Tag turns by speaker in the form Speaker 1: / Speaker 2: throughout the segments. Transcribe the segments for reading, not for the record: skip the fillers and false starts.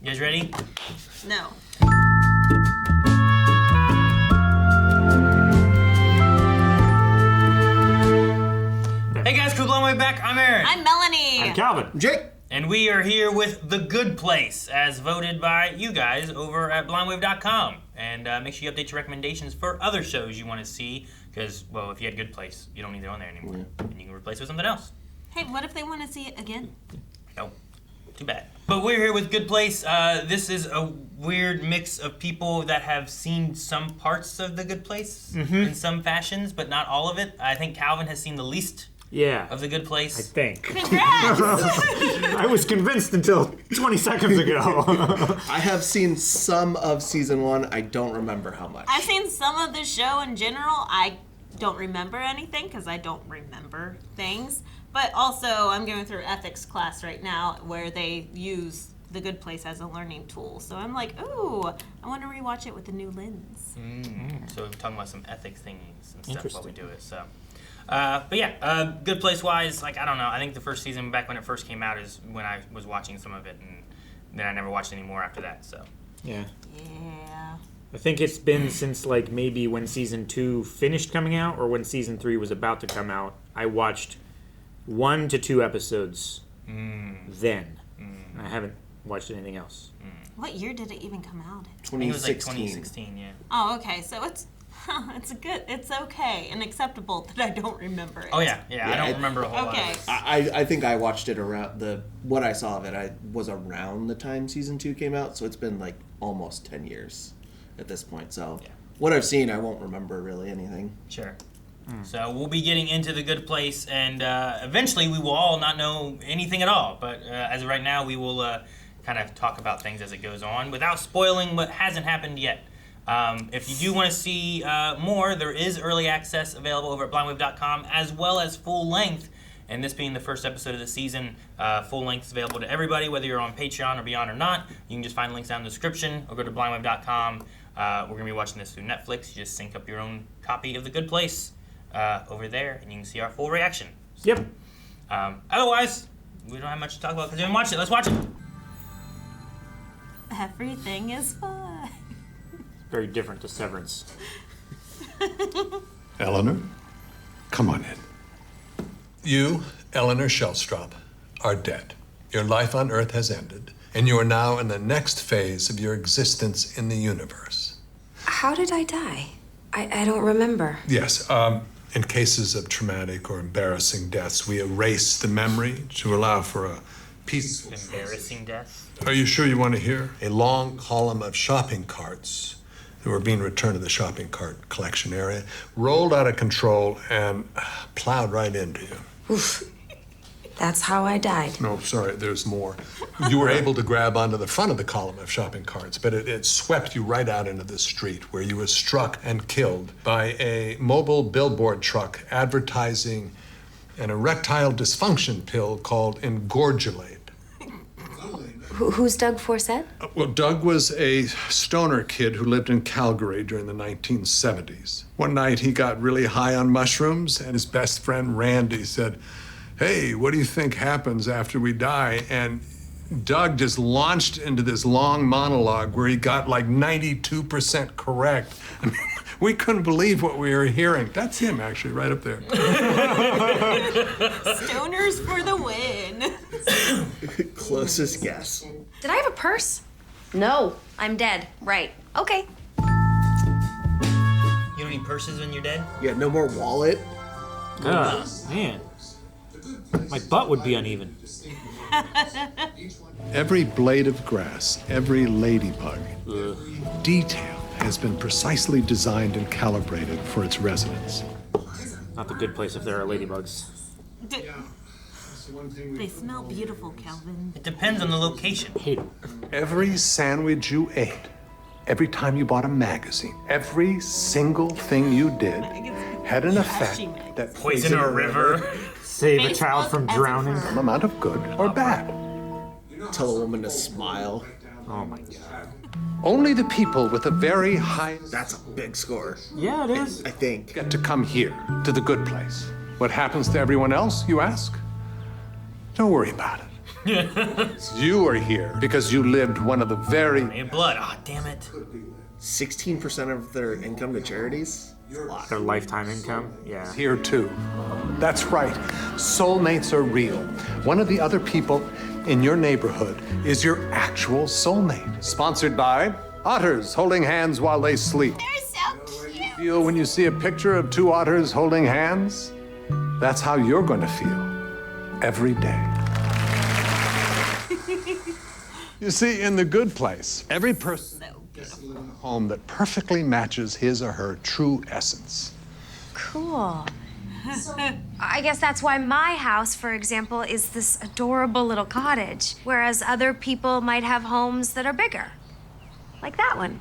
Speaker 1: You guys ready?
Speaker 2: No.
Speaker 1: Hey guys, cool blowing way back. I'm Aaron.
Speaker 2: I'm Melanie.
Speaker 3: I'm Calvin.
Speaker 4: Jake.
Speaker 1: And we are here with The Good Place, as voted by you guys over at blindwave.com. And make sure you update your recommendations for other shows you want to see, because, well, if you had Good Place, you don't need it on there anymore. Yeah. And you can replace it with something else.
Speaker 2: Hey, what if they want to see it again?
Speaker 1: Nope. Too bad. But we're here with Good Place. This is a weird mix of people that have seen some parts of The Good Place in some fashions, but not all of it. I think Calvin has seen the least of The Good Place.
Speaker 3: I think.
Speaker 2: Congrats!
Speaker 3: I was convinced until 20 seconds ago.
Speaker 4: I have seen some of season 1. I don't remember how much.
Speaker 2: I've seen some of the show in general. I don't remember anything because I don't remember things. But also, I'm going through ethics class right now where they use The Good Place as a learning tool. So I'm like, ooh, I want to rewatch it with a new lens.
Speaker 1: So we're talking about some ethics thingies and stuff while we do it. So, but yeah, Good Place wise, like I don't know. I think the first season back when it first came out is when I was watching some of it, and then I never watched any more after that. So
Speaker 3: Yeah.
Speaker 2: Yeah.
Speaker 3: I think it's been since like maybe when season 2 finished coming out or when season 3 was about to come out. I watched 1 to 2 episodes then. I haven't watched anything else.
Speaker 2: What year did it even come out in?
Speaker 1: I think it was like 2016, yeah.
Speaker 2: Oh, okay. So it's okay and acceptable that I don't remember it.
Speaker 1: Oh yeah. I don't remember a whole lot.
Speaker 2: Okay.
Speaker 1: Of it.
Speaker 4: I think I watched it around what I saw of it. I was around the time season 2 came out, so it's been like almost 10 years at this point. So what I've seen, I won't remember really anything.
Speaker 1: Sure. So we'll be getting into The Good Place, and eventually we will all not know anything at all. But as of right now, we will kind of talk about things as it goes on without spoiling what hasn't happened yet. If you do want to see more, there is early access available over at blindwave.com, as well as full length. And this being the first episode of the season, full length is available to everybody, whether you're on Patreon or Beyond or not. You can just find links down in the description or go to blindwave.com. We're going to be watching this through Netflix. You just sync up your own copy of The Good Place over there, and you can see our full reaction.
Speaker 3: Yep.
Speaker 1: Otherwise, we don't have much to talk about because we haven't watched it. Let's watch it.
Speaker 2: Everything is fine.
Speaker 3: Very different to Severance.
Speaker 5: Eleanor, come on in. You, Eleanor Shellstrop, are dead. Your life on Earth has ended, and you are now in the next phase of your existence in the universe.
Speaker 6: How did I die? I don't remember.
Speaker 5: Yes, in cases of traumatic or embarrassing deaths, we erase the memory to allow for a peaceful...
Speaker 1: Embarrassing death?
Speaker 5: Are you sure you want to hear? A long column of shopping carts that were being returned to the shopping cart collection area rolled out of control and plowed right into you.
Speaker 6: Oof. That's how I died.
Speaker 5: No, sorry, there's more. You were able to grab onto the front of the column of shopping carts, but it swept you right out into the street where you were struck and killed by a mobile billboard truck advertising an erectile dysfunction pill called Engorgulate.
Speaker 6: Who's Doug Forsett?
Speaker 5: Well, Doug was a stoner kid who lived in Calgary during the 1970s. One night he got really high on mushrooms, and his best friend Randy said, "Hey, what do you think happens after we die?" And Doug just launched into this long monologue where he got like 92% correct. I mean, we couldn't believe what we were hearing. That's him, actually, right up there.
Speaker 2: Stoners for the win.
Speaker 4: Closest guess.
Speaker 6: Did I have a purse? No, I'm dead. Right. Okay.
Speaker 1: You don't need purses when you're dead?
Speaker 4: Yeah, no more wallet.
Speaker 3: Man. My butt would be uneven.
Speaker 5: Every blade of grass, every ladybug, detail has been precisely designed and calibrated for its residents.
Speaker 3: Not the Good Place if there are ladybugs.
Speaker 2: They smell beautiful, Calvin.
Speaker 1: It depends on the location.
Speaker 3: Hate it.
Speaker 5: Every sandwich you ate, every time you bought a magazine, every single thing you did had an effect that
Speaker 1: Poison a river.
Speaker 3: Save a
Speaker 2: Facebook
Speaker 3: child from drowning.
Speaker 5: some amount of good or bad.
Speaker 4: Tell a woman to smile.
Speaker 3: Oh my god.
Speaker 5: Only the people with a very high
Speaker 4: That's a big score.
Speaker 3: Yeah, it is.
Speaker 4: I think.
Speaker 5: get to come here, to the Good Place. What happens to everyone else, you ask? Don't worry about it. You are here because you lived one of the very
Speaker 1: Made blood. Oh, damn it.
Speaker 4: 16% of their income to charities?
Speaker 3: Their lifetime income. Yeah.
Speaker 5: here too. That's right. Soulmates are real. One of the other people in your neighborhood is your actual soulmate. Sponsored by Otters Holding Hands While They Sleep.
Speaker 2: They're so cute.
Speaker 5: Feel when you see a picture of two otters holding hands? That's how you're going to feel every day. You see, in The Good Place, every person gets to live in a home that perfectly matches his or her true essence.
Speaker 6: Cool. I guess that's why my house, for example, is this adorable little cottage, whereas other people might have homes that are bigger. Like that one.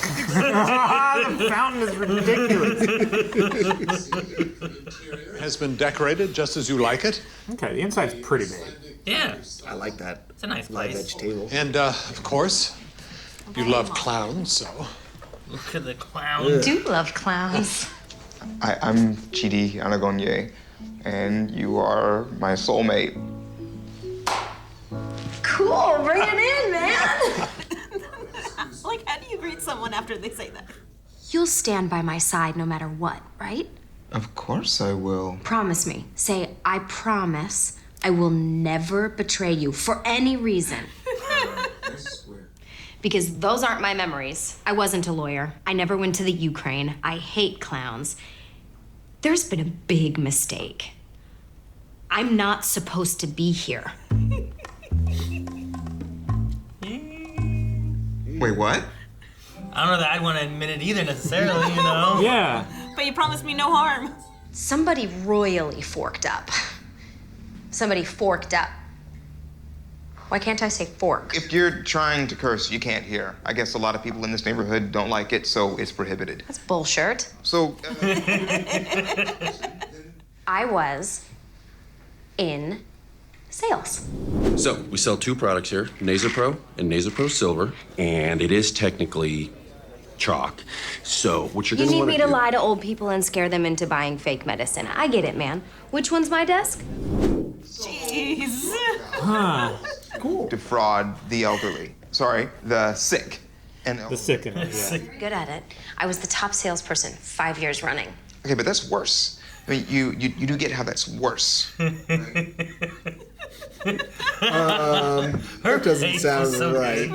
Speaker 3: The fountain is ridiculous.
Speaker 5: Has been decorated just as you like it.
Speaker 3: Okay, the inside's pretty big.
Speaker 1: Yeah,
Speaker 4: I like that.
Speaker 1: it's a nice
Speaker 4: Live
Speaker 1: place.
Speaker 4: edge table.
Speaker 5: And, of course, you love clowns, so.
Speaker 1: Look at the clown.
Speaker 6: I do love clowns.
Speaker 7: I'm Chidi Anagonye, and you are my soulmate.
Speaker 6: Cool, bring it in, man.
Speaker 2: Like, how do you greet someone after they say that?
Speaker 6: You'll stand by my side no matter what, right?
Speaker 7: Of course I will.
Speaker 6: Promise me. Say, I promise I will never betray you for any reason. Because those aren't my memories. I wasn't a lawyer. I never went to the Ukraine. I hate clowns. There's been a big mistake. I'm not supposed to be here.
Speaker 7: Wait, what?
Speaker 1: I don't know that I'd want to admit it either necessarily, you know?
Speaker 3: Yeah.
Speaker 2: But you promised me no harm.
Speaker 6: Somebody royally forked up. Somebody forked up. Why can't I say fork?
Speaker 7: If you're trying to curse, you can't hear. I guess a lot of people in this neighborhood don't like it, so it's prohibited.
Speaker 6: That's bullshit.
Speaker 7: So,
Speaker 6: I was in sales.
Speaker 8: So, we sell two products here, NasoPro and NasoPro Silver, and it is technically chalk. So, what you're
Speaker 6: You
Speaker 8: going to
Speaker 6: need
Speaker 8: want
Speaker 6: me to lie to old people and scare them into buying fake medicine. I get it, man. Which one's my desk?
Speaker 2: Jeez.
Speaker 7: defraud the elderly. Sorry, the sick. And
Speaker 3: The sickener, yeah.
Speaker 6: Good at it. I was the top salesperson 5 years running.
Speaker 7: Okay, but that's worse. I mean, you do get how that's worse.
Speaker 4: That doesn't
Speaker 1: face
Speaker 4: sound
Speaker 1: was so
Speaker 4: right.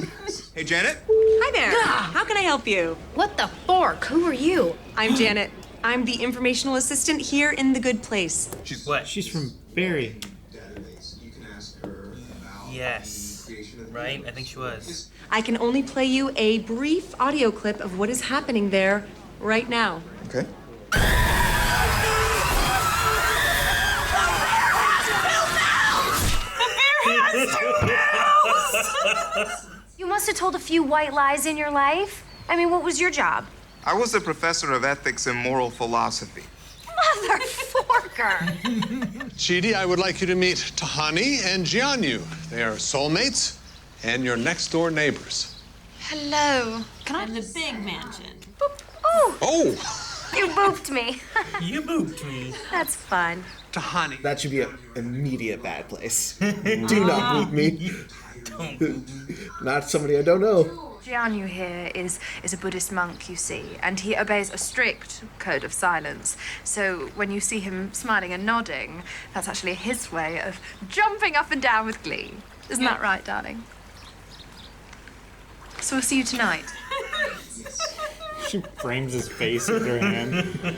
Speaker 7: Hey, Janet?
Speaker 9: Hi there. How can I help you?
Speaker 6: What the fork? Who are you?
Speaker 9: I'm Janet. I'm the informational assistant here in the Good Place.
Speaker 1: She's what?
Speaker 3: She's from Barry.
Speaker 1: Yes. Right? I think she was.
Speaker 9: I can only play you a brief audio clip of what is happening there right now.
Speaker 7: Okay.
Speaker 6: You must have told a few white lies in your life. I mean, what was your job?
Speaker 7: I was a professor of ethics and moral philosophy.
Speaker 6: Motherforker!
Speaker 5: Chidi, I would like you to meet Tahani and Jianyu. They are soulmates and your next door neighbors.
Speaker 6: Hello.
Speaker 2: And the big mansion.
Speaker 6: Oh,
Speaker 5: Oh,
Speaker 6: you booped me.
Speaker 1: You booped me.
Speaker 6: That's fun.
Speaker 5: Tahani.
Speaker 4: That should be an immediate bad place. Do not boot me. Not somebody I don't know.
Speaker 10: Jianyu here is a Buddhist monk, you see, and he obeys a strict code of silence. So when you see him smiling and nodding, that's actually his way of jumping up and down with glee. Isn't that right, darling? So we'll see you tonight.
Speaker 3: She frames his face with her hand.
Speaker 11: Do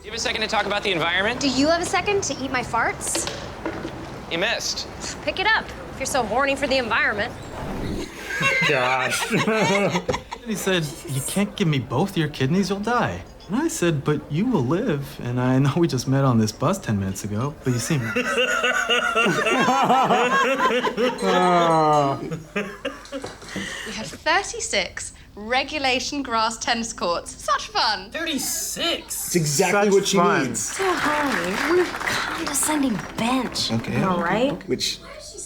Speaker 11: you have a second to talk about the environment?
Speaker 6: Do you have a second to eat my farts?
Speaker 11: You missed.
Speaker 6: Pick it up if you're so horny for the environment.
Speaker 3: Gosh.
Speaker 12: He said, "You can't give me both your kidneys, you'll die." And I said, "But you will live." And I know we just met on this bus 10 minutes ago, but you seem nice.
Speaker 10: We have 36 regulation grass tennis courts. Such fun.
Speaker 1: 36.
Speaker 4: It's exactly
Speaker 3: Such
Speaker 4: what she
Speaker 3: fun.
Speaker 4: needs.
Speaker 6: So horny. Rude, condescending bench.
Speaker 7: Okay.
Speaker 6: All right?
Speaker 4: Which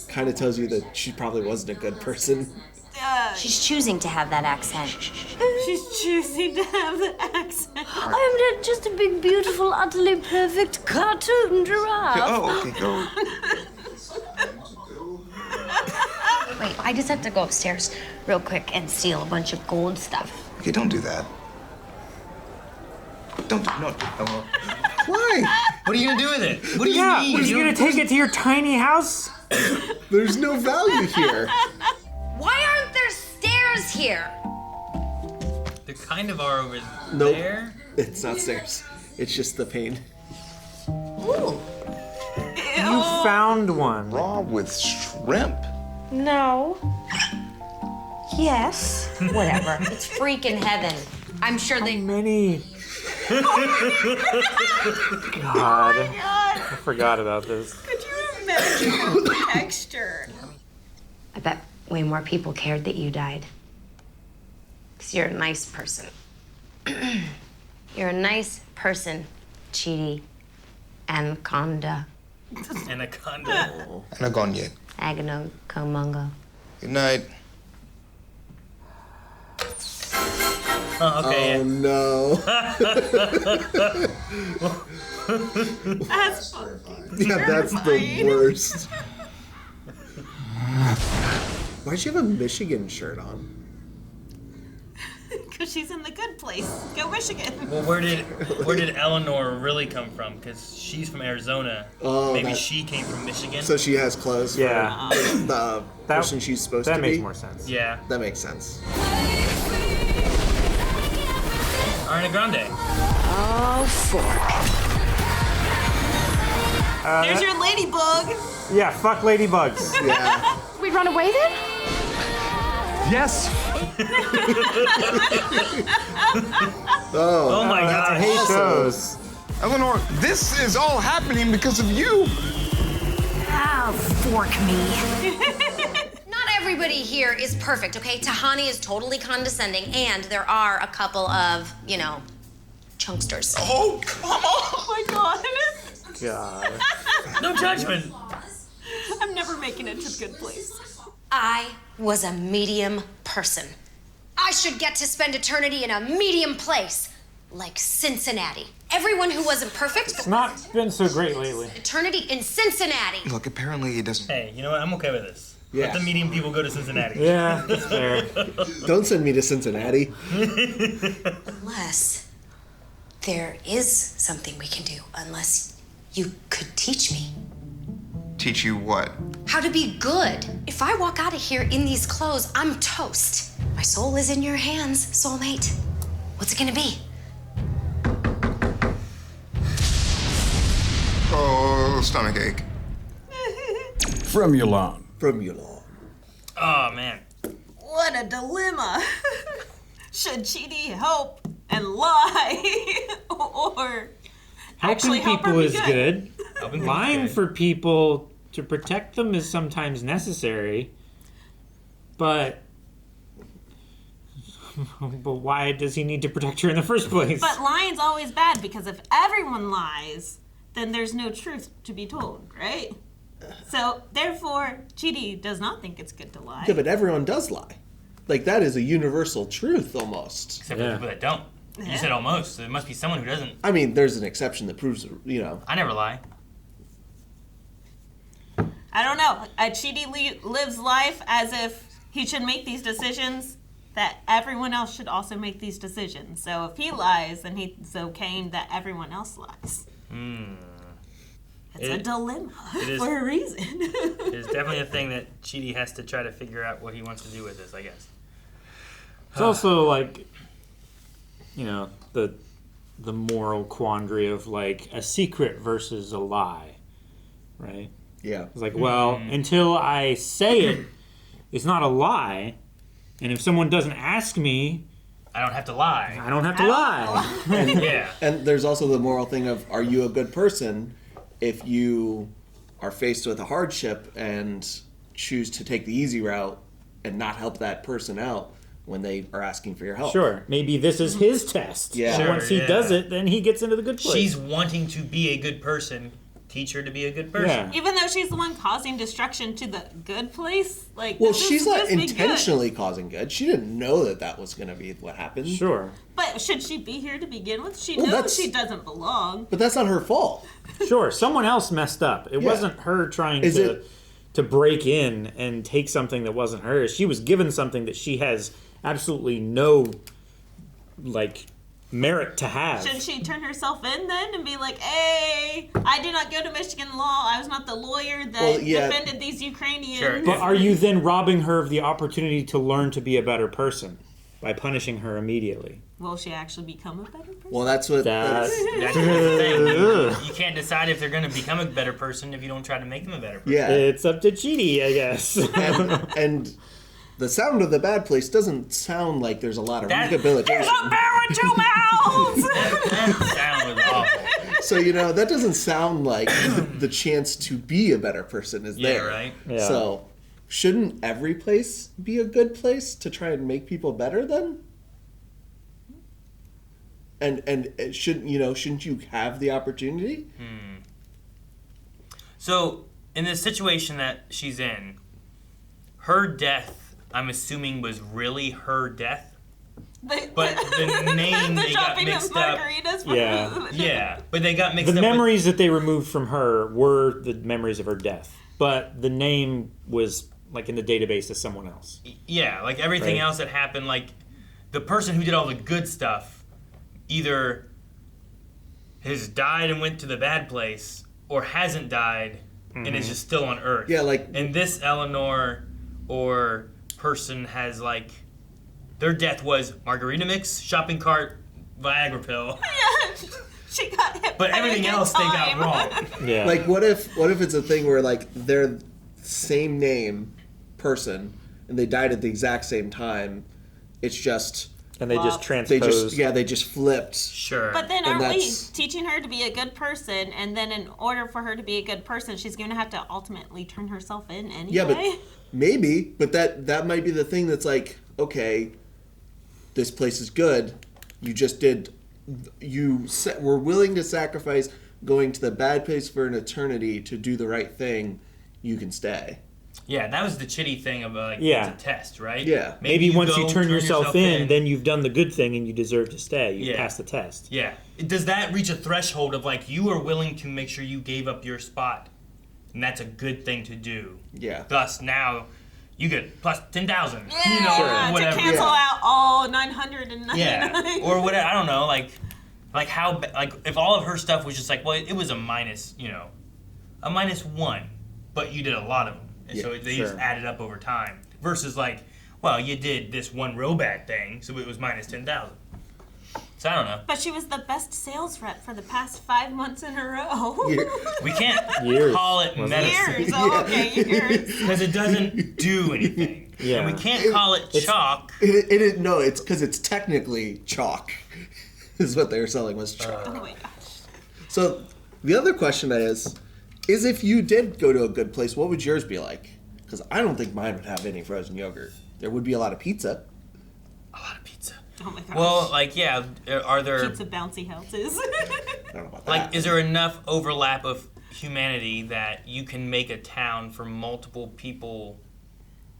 Speaker 4: kind of tells you that she probably wasn't a good person.
Speaker 6: She's choosing to have that accent.
Speaker 2: She's choosing to have the accent.
Speaker 6: I'm just a big, beautiful, utterly perfect cartoon giraffe.
Speaker 7: Oh, okay. Go.
Speaker 6: Wait, I just have to go upstairs real quick and steal a bunch of gold stuff.
Speaker 7: Okay, don't do that. Don't do no.
Speaker 4: Why?
Speaker 1: What are you gonna do with it? What do you
Speaker 3: Yeah,
Speaker 1: mean?
Speaker 3: what, are you gonna take it to your tiny house?
Speaker 4: There's no value here.
Speaker 6: Why aren't there stairs here?
Speaker 1: There kind of are over
Speaker 4: Nope.
Speaker 1: there.
Speaker 4: It's not stairs. It's just the pain.
Speaker 6: Ooh.
Speaker 3: You found one.
Speaker 7: Raw with shrimp.
Speaker 6: No. Yes. Whatever. It's freaking heaven. I'm sure they.
Speaker 3: Many. God. I forgot about this.
Speaker 2: Could you imagine the texture?
Speaker 6: I bet way more people cared that you died. Because you're a nice person. You're a nice person, Chidi. Anaconda.
Speaker 1: Anaconda.
Speaker 7: Anagonye.
Speaker 6: Agano Komungo.
Speaker 7: Good night.
Speaker 1: Oh, okay.
Speaker 4: Oh no.
Speaker 2: That's fucking
Speaker 4: Yeah, that's the worst. Why'd you have a Michigan shirt on?
Speaker 2: Because she's in the good place. Go Michigan.
Speaker 1: Well, where did Eleanor really come from? Because she's from Arizona.
Speaker 4: Oh,
Speaker 1: Maybe
Speaker 4: that-
Speaker 1: she came from Michigan.
Speaker 4: So she has clothes
Speaker 3: Yeah.
Speaker 4: for the person she's supposed to be?
Speaker 3: That makes more sense.
Speaker 1: Yeah.
Speaker 4: That makes sense.
Speaker 1: Ariana Grande.
Speaker 6: Oh, fork.
Speaker 2: There's your ladybug.
Speaker 3: Yeah, fuck ladybugs.
Speaker 4: Yeah.
Speaker 6: We'd run away then?
Speaker 12: Yes.
Speaker 1: Oh my
Speaker 3: I
Speaker 1: god.
Speaker 3: hate those.
Speaker 7: Eleanor, this is all happening because of you.
Speaker 6: Oh, fork me. Not everybody here is perfect, okay? Tahani is totally condescending, and there are a couple of, chunksters.
Speaker 7: Oh, come on.
Speaker 2: Oh my god.
Speaker 3: God.
Speaker 1: No judgment.
Speaker 2: I'm never making it to the good place.
Speaker 6: I was a medium person. I should get to spend eternity in a medium place, like Cincinnati. Everyone who wasn't perfect,
Speaker 3: It's not been so great lately.
Speaker 6: eternity in Cincinnati.
Speaker 7: Look, apparently it doesn't.
Speaker 1: Hey, you know what? I'm okay with this.
Speaker 4: Yeah.
Speaker 1: Let the medium people go to Cincinnati.
Speaker 3: Yeah, that's fair.
Speaker 4: Don't send me to Cincinnati.
Speaker 6: Unless there is something we can do, unless you could teach me
Speaker 7: Teach you what?
Speaker 6: how to be good. If I walk out of here in these clothes, I'm toast. My soul is in your hands, soulmate. What's it gonna be?
Speaker 7: Oh, stomach ache.
Speaker 13: From Yulon.
Speaker 4: From Yulon.
Speaker 1: Oh man.
Speaker 2: What a dilemma. Should Chidi help and lie? Or actually
Speaker 3: Helping
Speaker 2: help her
Speaker 3: people
Speaker 2: be
Speaker 3: is good.
Speaker 1: Helping people
Speaker 3: Lying
Speaker 1: is good.
Speaker 3: for people to protect them is sometimes necessary. But why does he need to protect her in the first place?
Speaker 2: But lying's always bad because if everyone lies, then there's no truth to be told, right? So therefore, Chidi does not think it's good to lie.
Speaker 4: Yeah, but everyone does lie. Like, that is a universal truth almost.
Speaker 1: Except for people that don't. You said almost. So there must be someone who doesn't.
Speaker 4: I mean, there's an exception that proves,
Speaker 1: I never lie.
Speaker 2: I don't know. Chidi lives life as if he should make these decisions, that everyone else should also make these decisions. So if he lies, then he's okaying that everyone else lies. It's a dilemma
Speaker 1: is-
Speaker 2: for a reason.
Speaker 1: It's definitely a thing that Chidi has to try to figure out what he wants to do with this, I guess.
Speaker 3: It's also like, the moral quandary of like a secret versus a lie, right?
Speaker 4: Yeah.
Speaker 3: It's like, well, until I say it, it's not a lie, and if someone doesn't ask me,
Speaker 1: I don't have to lie.
Speaker 3: I don't have to lie.
Speaker 1: Yeah.
Speaker 4: And there's also the moral thing of, are you a good person if you are faced with a hardship and choose to take the easy route and not help that person out when they are asking for your help?
Speaker 3: Sure, maybe this is his test.
Speaker 4: Yeah.
Speaker 3: And
Speaker 4: Sure,
Speaker 3: once he does it, then he gets into the good place.
Speaker 1: She's wanting to be a good person. Teach her to be a good person.
Speaker 3: Yeah.
Speaker 2: Even though she's the one causing destruction to the good place, like
Speaker 4: Well,
Speaker 2: this is
Speaker 4: she's not
Speaker 2: supposed to be good.
Speaker 4: intentionally causing good. She didn't know that that was going to be what happened.
Speaker 3: Sure.
Speaker 2: But should she be here to begin with? She
Speaker 4: Well,
Speaker 2: knows
Speaker 4: that's-
Speaker 2: she doesn't belong.
Speaker 4: But that's not her fault.
Speaker 3: Sure, someone else messed up. It
Speaker 4: Yeah.
Speaker 3: wasn't her trying
Speaker 4: Is
Speaker 3: to
Speaker 4: it-
Speaker 3: to break in and take something that wasn't hers. She was given something that she has absolutely no, like, merit to have.
Speaker 2: Should she turn herself in then and be like, hey, I did not go to Michigan law. I was not the lawyer that defended these Ukrainians.
Speaker 3: Sure. But are you then robbing her of the opportunity to learn to be a better person by punishing her immediately?
Speaker 2: Will she actually become a better person?
Speaker 4: Well, that's what...
Speaker 1: That's the thing. You can't decide if they're going to become a better person if you don't try to make them a better person.
Speaker 4: Yeah.
Speaker 3: It's up to Chidi, I guess.
Speaker 4: and the sound of the bad place doesn't sound like there's a lot of rehabilitation.
Speaker 2: There's a bear with two mouths!
Speaker 1: That sound was awful.
Speaker 4: So, that doesn't sound like the chance to be a better person is there.
Speaker 1: Right?
Speaker 3: Yeah.
Speaker 4: So, shouldn't every place be a good place to try and make people better then? And shouldn't you have the opportunity?
Speaker 1: So, in the situation that she's in, her death, I'm assuming, was really her death. But the name they got mixed up. Yeah, but they got mixed up.
Speaker 3: The memories that they removed from her were the memories of her death, but the name was like in the database as someone else.
Speaker 1: Yeah, like everything
Speaker 3: Right.
Speaker 1: else that happened, like the person who did all the good stuff either has died and went to the bad place or hasn't died and is just still on Earth.
Speaker 4: Yeah, like...
Speaker 1: And this Eleanor or person has, like, their death was margarita mix, shopping cart, Viagra pill.
Speaker 2: Yeah, she got hit
Speaker 1: But
Speaker 2: by
Speaker 1: everything
Speaker 2: a good
Speaker 1: else
Speaker 2: time.
Speaker 1: they got wrong.
Speaker 3: Yeah.
Speaker 4: Like, what if it's a thing where, like, they're same name person and they died at the exact same time? It's just...
Speaker 3: And they just transposed.
Speaker 4: They just flipped.
Speaker 1: Sure.
Speaker 2: But then
Speaker 4: And
Speaker 2: aren't we
Speaker 4: that's-
Speaker 2: teaching her to be a good person, and then in order for her to be a good person, she's going to have to ultimately turn herself in anyway?
Speaker 4: Yeah, but maybe. But that might be the thing that's like, okay, this place is good. You just did. Were willing to sacrifice going to the bad place for an eternity to do the right thing. You can stay.
Speaker 1: Yeah, that was the chitty thing of, like,
Speaker 3: Yeah.
Speaker 1: it's a test, right?
Speaker 4: Yeah.
Speaker 3: Maybe once
Speaker 1: go
Speaker 3: you turn yourself in,
Speaker 1: in,
Speaker 3: then you've done the good thing and you deserve to stay. You
Speaker 1: Yeah.
Speaker 3: passed the test.
Speaker 1: Yeah. Does that reach a threshold of, like, you are willing to make sure you gave up your spot? And that's a good thing to do.
Speaker 4: Yeah.
Speaker 1: Thus, now you get plus 10,000.
Speaker 2: Yeah,
Speaker 1: You know, whatever.
Speaker 2: to cancel out all 999.
Speaker 1: Yeah. Or whatever. I don't know. Like how, like, if all of her stuff was just like, well, it was a minus, a -1, but you did a lot of them. And so they just added up over time. Versus, like, well, you did this one real bad thing, so it was minus 10,000. So I don't know.
Speaker 2: But she was the best sales rep for the past 5 months in a row.
Speaker 1: We can't
Speaker 3: Years,
Speaker 1: call it
Speaker 3: wasn't it?
Speaker 1: medicine.
Speaker 2: Years, oh, okay, years.
Speaker 1: Because it doesn't do anything.
Speaker 3: Yeah.
Speaker 1: And we can't call it chalk.
Speaker 4: No, it's because it's technically chalk. Is what they were selling was chalk.
Speaker 2: Oh my gosh.
Speaker 4: So the other question is if you did go to a good place, what would yours be like? Because I don't think mine would have any frozen yogurt. There would be a lot of pizza.
Speaker 1: A lot of pizza.
Speaker 2: Oh my gosh.
Speaker 1: Well, like, yeah, are there...
Speaker 2: Pizza bouncy houses.
Speaker 4: I don't know about that.
Speaker 1: Like, is there enough overlap of humanity that you can make a town for multiple people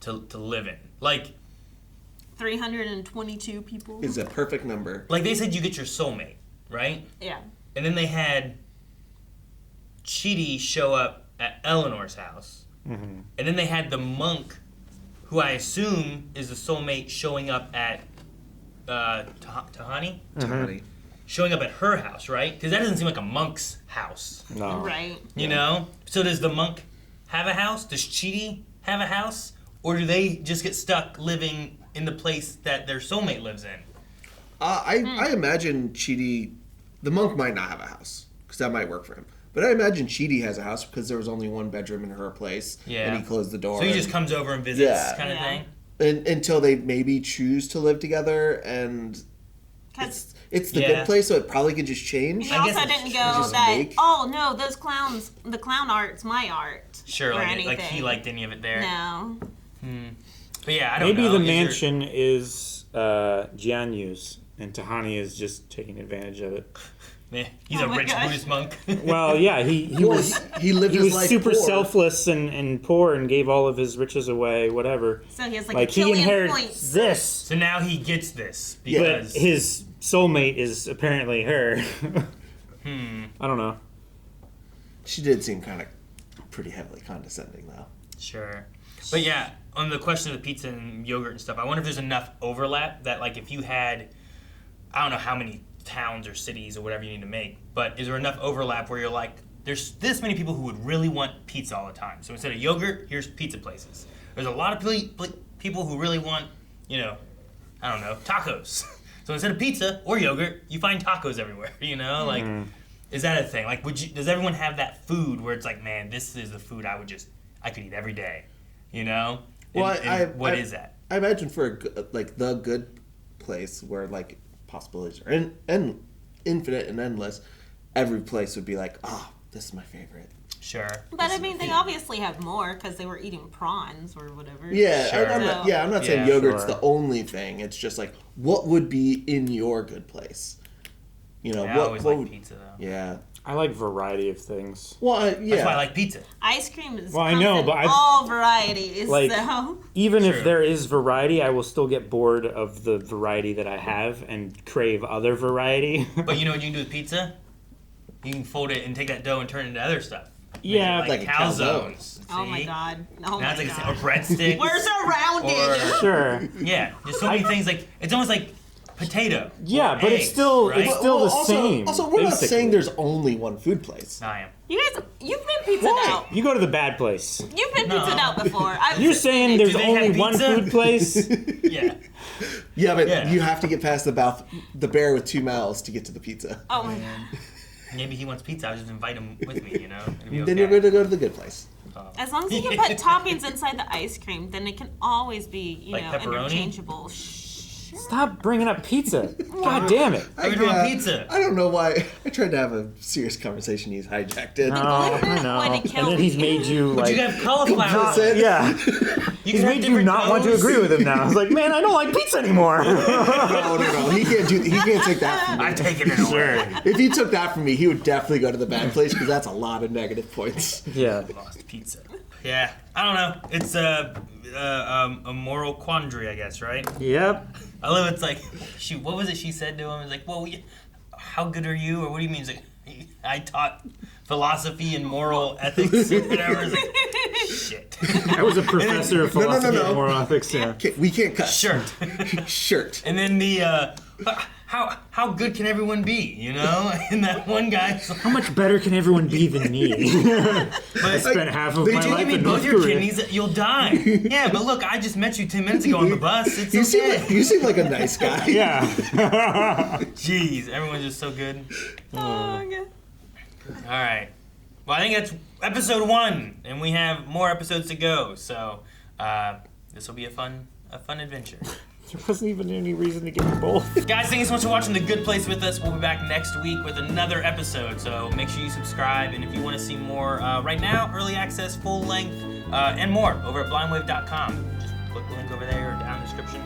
Speaker 1: to live in? Like...
Speaker 2: 322 people.
Speaker 4: Is a perfect number.
Speaker 1: Like, they said you get your soulmate, right?
Speaker 2: Yeah.
Speaker 1: And then they had Chidi show up at Eleanor's house.
Speaker 3: Mm-hmm.
Speaker 1: And then they had the monk, who I assume is the soulmate, showing up at Tahani?
Speaker 4: Tahani.
Speaker 1: Showing up at her house, right? Because that doesn't seem like a monk's house.
Speaker 3: No.
Speaker 2: Right.
Speaker 1: You know? So does the monk have a house? Does Chidi have a house? Or do they just get stuck living in the place that their soulmate lives in?
Speaker 4: I imagine Chidi, the monk might not have a house, because that might work for him. But I imagine Chidi has a house because there was only one bedroom in her place,
Speaker 1: Yeah.
Speaker 4: and he closed the door.
Speaker 1: So he just
Speaker 4: and-
Speaker 1: comes over and visits,
Speaker 4: Yeah.
Speaker 1: kind of thing?
Speaker 4: until they maybe choose to live together, and
Speaker 2: Because
Speaker 4: it's the
Speaker 1: Yeah.
Speaker 4: good place, so it probably could just change.
Speaker 2: he also didn't go
Speaker 4: just
Speaker 2: that,
Speaker 4: make-
Speaker 2: oh no, those clowns, the clown art's my art.
Speaker 1: Sure,
Speaker 2: or
Speaker 1: like
Speaker 2: anything.
Speaker 1: he liked any of it there.
Speaker 2: No.
Speaker 1: But yeah, I don't
Speaker 3: Maybe
Speaker 1: know.
Speaker 3: the
Speaker 1: Is there-
Speaker 3: mansion is Jianyu's, and Tahani is just taking advantage of it.
Speaker 1: Yeah, he's
Speaker 2: Oh
Speaker 1: a
Speaker 2: my
Speaker 1: rich
Speaker 2: gosh.
Speaker 1: Buddhist monk.
Speaker 3: Well, yeah, he
Speaker 4: Well,
Speaker 3: was
Speaker 4: he lived
Speaker 3: he
Speaker 4: his
Speaker 3: was
Speaker 4: life
Speaker 3: super
Speaker 4: poor.
Speaker 3: selfless and poor and gave all of his riches away, whatever.
Speaker 2: So he has like,
Speaker 3: Like
Speaker 2: a
Speaker 3: he
Speaker 2: trillion
Speaker 3: inherits
Speaker 2: points.
Speaker 3: this,
Speaker 1: So now he gets this
Speaker 3: but
Speaker 1: because
Speaker 3: his soulmate is apparently her. I don't know.
Speaker 4: She did seem kind of pretty heavily condescending, though.
Speaker 1: Sure. But yeah, on the question of the pizza and yogurt and stuff, I wonder if there's enough overlap that, like, if you had, I don't know how many towns or cities or whatever you need to make, but is there enough overlap where you're like, there's this many people who would really want pizza all the time. So instead of yogurt, here's pizza places. There's a lot of people who really want, you know, I don't know, tacos. So instead of pizza or yogurt, you find tacos everywhere, you know? Like, is that a thing? Like, does everyone have that food where it's like, man, this is the food I could eat every day, you know? What is that?
Speaker 4: I imagine for the good place where like possibilities are infinite and endless, every place would be like, oh, this is my favorite.
Speaker 1: Sure.
Speaker 2: But I mean, they obviously have more because they were eating prawns or whatever.
Speaker 4: Yeah,
Speaker 1: sure.
Speaker 4: I'm not saying yogurt's the only thing. It's just like, what would be in your good place? You know,
Speaker 1: I always like pizza though.
Speaker 4: Yeah.
Speaker 3: I like variety of things.
Speaker 4: Well, yeah.
Speaker 1: That's why I like pizza.
Speaker 2: Ice cream is
Speaker 3: I know, but
Speaker 2: all varieties.
Speaker 3: Like,
Speaker 2: so.
Speaker 3: even if there is variety, I will still get bored of the variety that I have and crave other variety.
Speaker 1: But you know what you can do with pizza? You can fold it and take that dough and turn it into other stuff.
Speaker 3: Yeah,
Speaker 1: like calzones.
Speaker 2: Oh my god. Oh
Speaker 1: now
Speaker 2: my
Speaker 1: it's like
Speaker 2: god.
Speaker 1: Or breadsticks.
Speaker 2: We're surrounded.
Speaker 3: Sure.
Speaker 1: Yeah, there's so many things. Like, it's almost like potato.
Speaker 3: Yeah, but
Speaker 1: eggs,
Speaker 3: it's still
Speaker 1: right?
Speaker 3: the same.
Speaker 4: Also, we're not
Speaker 3: basically.
Speaker 4: saying there's only one food place.
Speaker 1: I am.
Speaker 2: You guys, you've been pizzaed out.
Speaker 3: You go to the bad place.
Speaker 2: You've been pizzaed out before.
Speaker 3: You're saying there's
Speaker 1: Do they
Speaker 3: only
Speaker 1: have
Speaker 3: one
Speaker 1: pizza?
Speaker 3: food place?
Speaker 1: Yeah.
Speaker 4: Yeah, but you have to get past the bear with two mouths to get to the pizza.
Speaker 2: Oh my god.
Speaker 1: Maybe he wants pizza. I'll just invite him with me, you know? It'll be
Speaker 4: Then
Speaker 1: okay.
Speaker 4: you're going to go to the good place.
Speaker 2: As long as you can put toppings inside the ice cream, then it can always be,
Speaker 1: Like pepperoni?
Speaker 2: interchangeable.
Speaker 3: Stop bringing up pizza. God damn it.
Speaker 1: We're doing pizza.
Speaker 4: I don't know why. I tried to have a serious conversation. He's hijacked it.
Speaker 3: No, I know.
Speaker 2: When it
Speaker 3: And
Speaker 2: killed
Speaker 3: then he's
Speaker 2: me.
Speaker 3: made you
Speaker 1: But
Speaker 3: like.
Speaker 1: you have cauliflower.
Speaker 3: Yeah.
Speaker 1: can
Speaker 3: He's
Speaker 1: have
Speaker 3: made you
Speaker 1: different
Speaker 3: not want to
Speaker 1: doughs.
Speaker 3: agree with him now. I was like, man, I don't like pizza anymore.
Speaker 4: No. He can't take that from me.
Speaker 1: I've taken it away.
Speaker 4: If he took that from me, he would definitely go to the bad place because that's a lot of negative points.
Speaker 3: Yeah.
Speaker 1: Lost pizza. Yeah, I don't know. It's a moral quandary, I guess, right?
Speaker 3: Yep.
Speaker 1: I love it's like, shoot, what was it she said to him? It's like, well, how good are you? Or what do you mean? It's like, I taught philosophy and moral ethics or whatever. It's like, shit.
Speaker 3: I was a professor of philosophy and moral ethics. Yeah.
Speaker 4: We can't cut.
Speaker 1: Shirt. And then the, how good can everyone be, you know? And that one guy.
Speaker 3: How much better can everyone be than me? I spent half of my life
Speaker 1: Give me
Speaker 3: in
Speaker 1: both
Speaker 3: North
Speaker 1: your
Speaker 3: Korea.
Speaker 1: kidneys, you'll die. Yeah, but look, I just met you 10 minutes ago on the bus. It's okay.
Speaker 4: You seem like a nice guy.
Speaker 3: Yeah.
Speaker 1: Jeez, everyone's just so good.
Speaker 2: Oh, God.
Speaker 1: All right. Well, I think that's episode 1, and we have more episodes to go. So this will be a fun adventure.
Speaker 3: There wasn't even any reason to get them both.
Speaker 1: Guys, thank you so much for watching The Good Place with us. We'll be back next week with another episode. So make sure you subscribe, and if you want to see more right now, early access, full length, and more over at blindwave.com. Just click the link over there or down in the description.